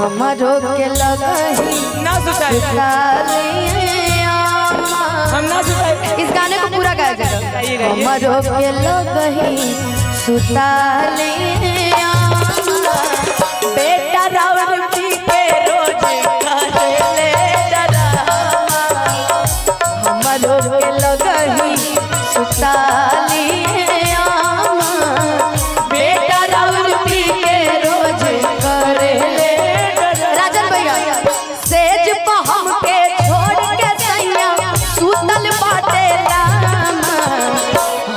हमारो के लगही ना सुताई हम ना सुताई। इस गाने को पूरा गाया जाएगा। हमारो के लगही सुताले बेटा रावण पी के रोज काले डरामा। हमारो के लगही सुताले बेटा रावण पी के रोज करे राजन भैया सेज पर हमके छोड़ के सैया सुतल बाटे रामा।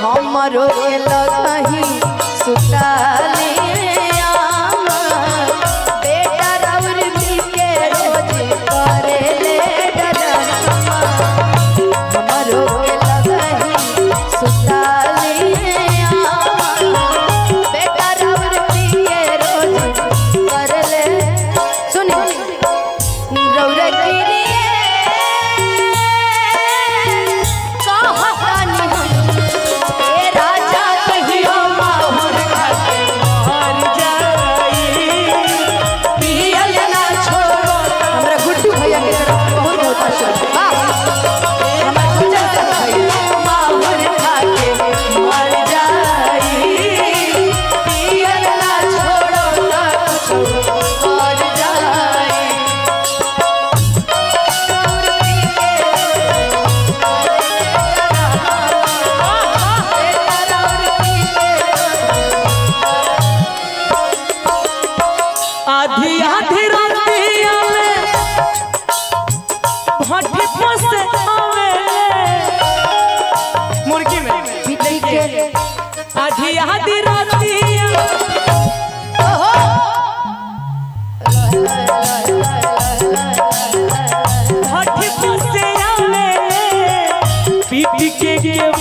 हमरो के लगही सुताले बेटा रावण पी के रोज करे डरामा। हमरो के लगही सुताले बेटा रावण पी के रोज करे सुनी रौरा गिरी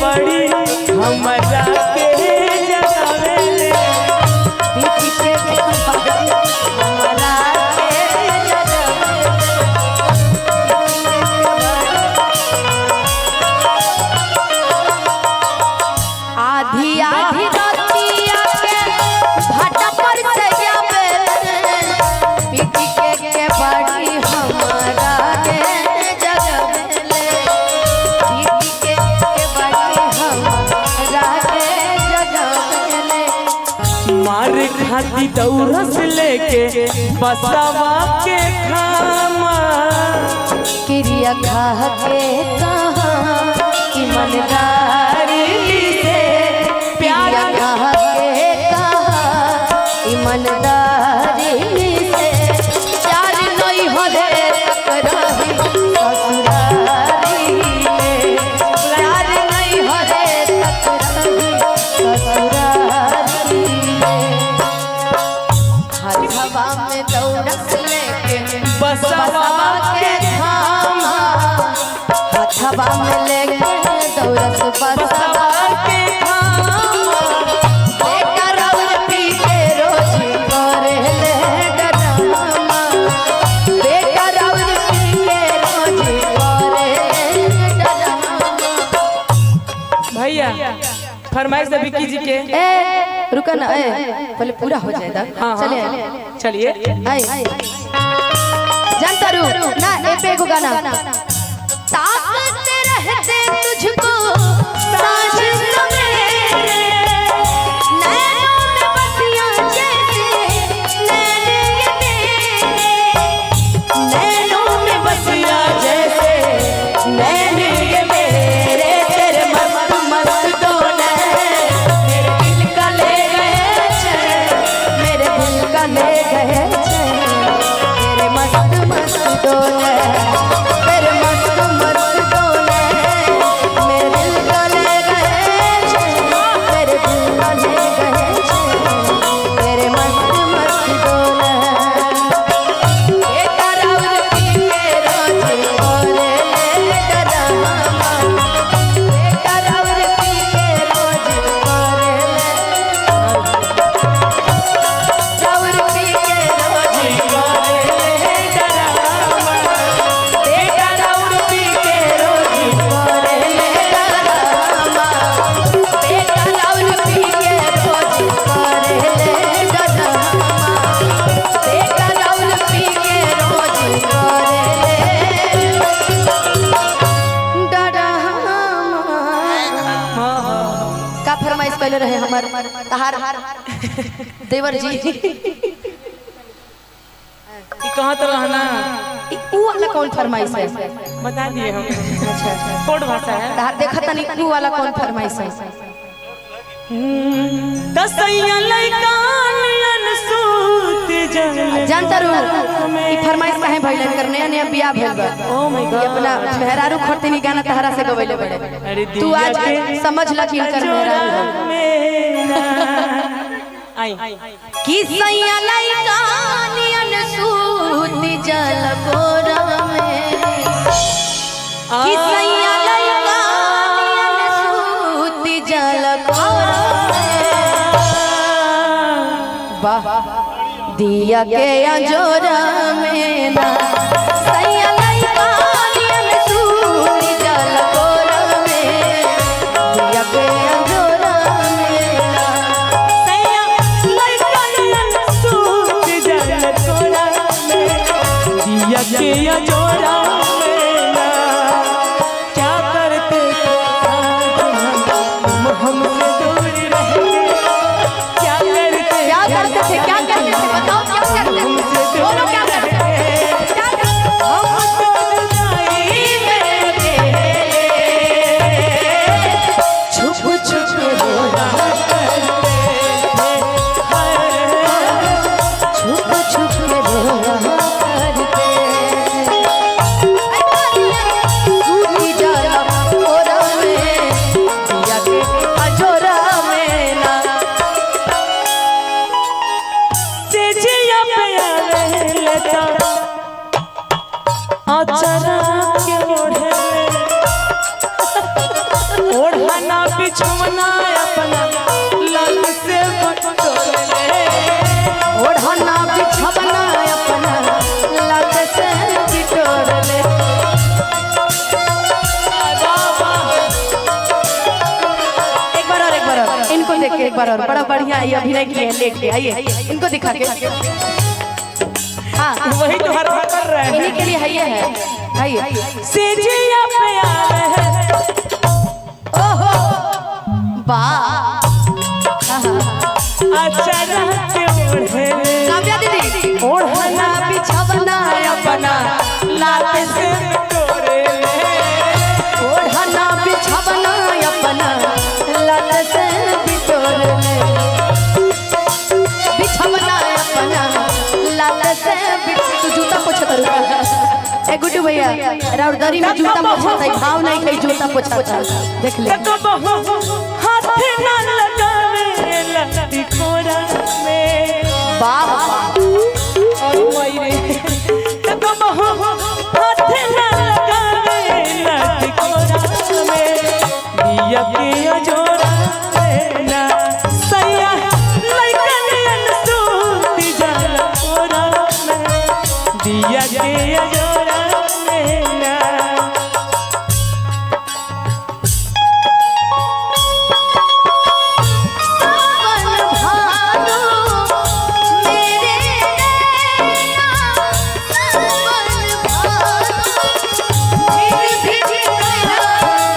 बड़ी हमरा के जगावेले आधी आधी रातिया के भाटा पर से जावेले पीटी के बड़ी हमरा के जगावेले पीटी के बड़ी हमरा के जगावेले। मार खाती दौरस लेके बसवा के खामा क्रिया खा के कहा ईमानदारी से प्यार खा के कहा ईमानदारी से प्यार नहीं हो रे रही ससुरारी में प्यार नहीं हो रे रही ससुरारी में। हवा में दौड़स लेके बसवा के खामा हवा में लेके दौड़स बसवा के खामा बेटा रावण पी के रोज करे डरामा। बेटा रावण पी के रोज करे डरामा। भैया फरमाइश है विक्की जी के। ए रुका ना पहले पूरा हो जाएगा। हाँ, चलिए चलिए जानता रू ना ए पे को गाना ताकते रहते तुझको साँझ सवेरे नैनों में बतिया जैसे नैने मेरे नैनों में बतिया जैसे नैने मेरे तेरे मस्त मस्त दो नैन मेरे दिल का ले गए चैन मेरे दिल का ले गए चैन मेरे मस्त मस्त दो नैन मेरे मस्त मस्त दो नैन मेरे दिल का ले गए कहले रहे हमार तहार देवर जी कि कहाँ तो रहना ऊ वाला कौन फरमाइश है बता दिए हम। अच्छा कोड भाषा है। तहार देखा तनी ऊ वाला कौन फरमाइश है दसैया लइकान सूत जल जानता रू ई फरमाइश काहे भइलन करने नया बियाह भेल बा ओ माय ये गॉड अपना मेहरारू खरतीनी गाना तहरा से गवैले बड़े अरे तू आज समझ ल कि इनकर मेहरारू आई कि सैया लइकानियन सूत जल गोरा में कि सैया लइकानियन सूत जल गोरा में वाह दिया के अजोरा में ना सैया लइकानियन सूत जल गोरा में दिया के अजोरा में ना सैया लइकान सूत जल कोरा में दिया के जोरा में ना क्या करते तुम हमसे दूर रहते क्या करते क्या करते थे बताओ क्या करते थे बोलो क्या करते थे क्या करते हम तो जुदाई में छुप छुप के रोना छुप छुप के रोना करते सूती जाला ओरा में दिया के अजोरा में ना तेजिया पे रहता अचरा के ओढ़ना बिछुना अपना लाल से बटोले ओढ़ना बिछवना अपना लग से बिटोर ले एक बार और इनको देख के एक बार और बड़ा बढ़िया ये अभिनय किए हैं लेट के आइए इनको दिखा के हाँ वही तो हर कर रहे हैं इन्हीं के लिए है ये है आइए तेजिया पे ओहो वाह अचरा के ओढ़े काव्या दीदी ओढ़ना बिछवना अपना लाल से बटोले ओढ़ना बिछवना अपना लाल से बिटोर ले बिछवना अपना लाल से तू जूता पोछत रहा ए गुड्डू भैया राउरदरी में जूता पोछत है भाव नहीं कहीं जूता पोछत देख ले हाथ ना लगावे लती कोरा में वाह और मयरे तको बहु हाथ ना लगावे लती कोरा में दिया के जोरा ना सैया लइकन सूत जल कोरा में दिया के जोरा में ना सावन भादो मेरे नैना सावन भादो फिर भी मेरा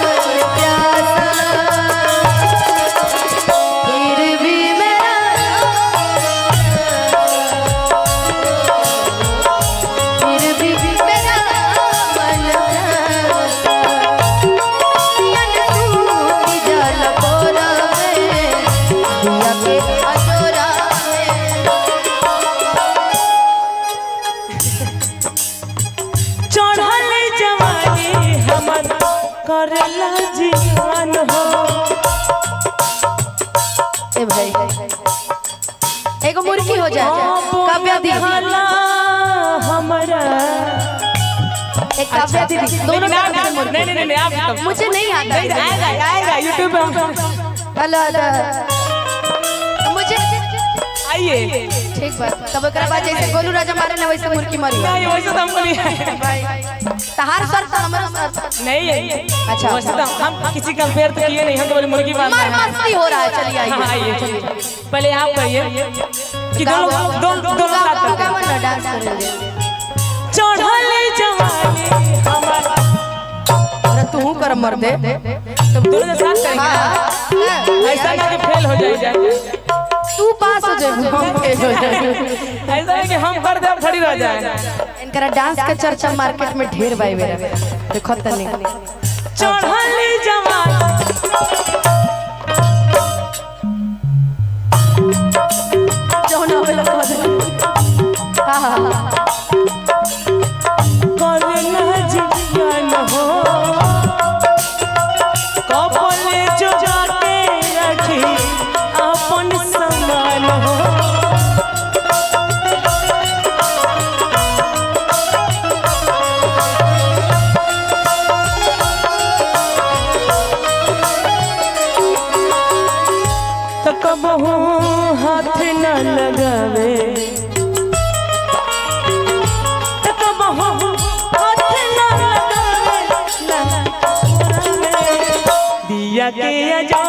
मन प्यासा फिर भी मेरा फिर भी मेरा मन प्यासा यन सूती जल कोरा में दिया के अजोरा में चढ़ल जवानी हमर करला जीवन हो ए भाई एगो मुर्गी हो जाए काव्या दीदी भला हमरा एक काव्या दीदी दोनों नहीं तरफ से मुर्गी नहीं आप मुझे नहीं आता आएगा यूट्यूब पे अल्लाह अल्लाह मुझे आइए ठीक बात तब एकरा बाद जैसे गोलू राजा मारे ना वैसे मुर्गी मारी नहीं वैसे तो हमको नहीं है तहार सर तो हमारा सर नहीं है अच्छा वैसे तो हम किसी कंपेयर तो किए नहीं हम तो बोले मुर्गी मारना मार है मस्ती हो रहा है चलिए हाँ, आइए आइए पहले आप कहिए कि दोनों साथ करते हैं। डांस करेंगे चढ़ल जवानी हमर अरे तू कर मर दे तब दोनों के साथ करेंगे हाँ। ऐसा ना कि फेल हो जाए तू पास हो जाए हम फेल हो जाए। ऐसा है कि हम कर दे हम खड़ी रह जाए इनकरा डांस के चर्चा मार्केट में ढेर बाई मेरा देखो तनी चढ़ली जवान जौन आवेला कह दे हां करे ना जीवन हो कपले जोगा के रखी अपन समान हो तो कबहू हाथ न लगावे तो कबहू हाथ न लगावे दिया के जा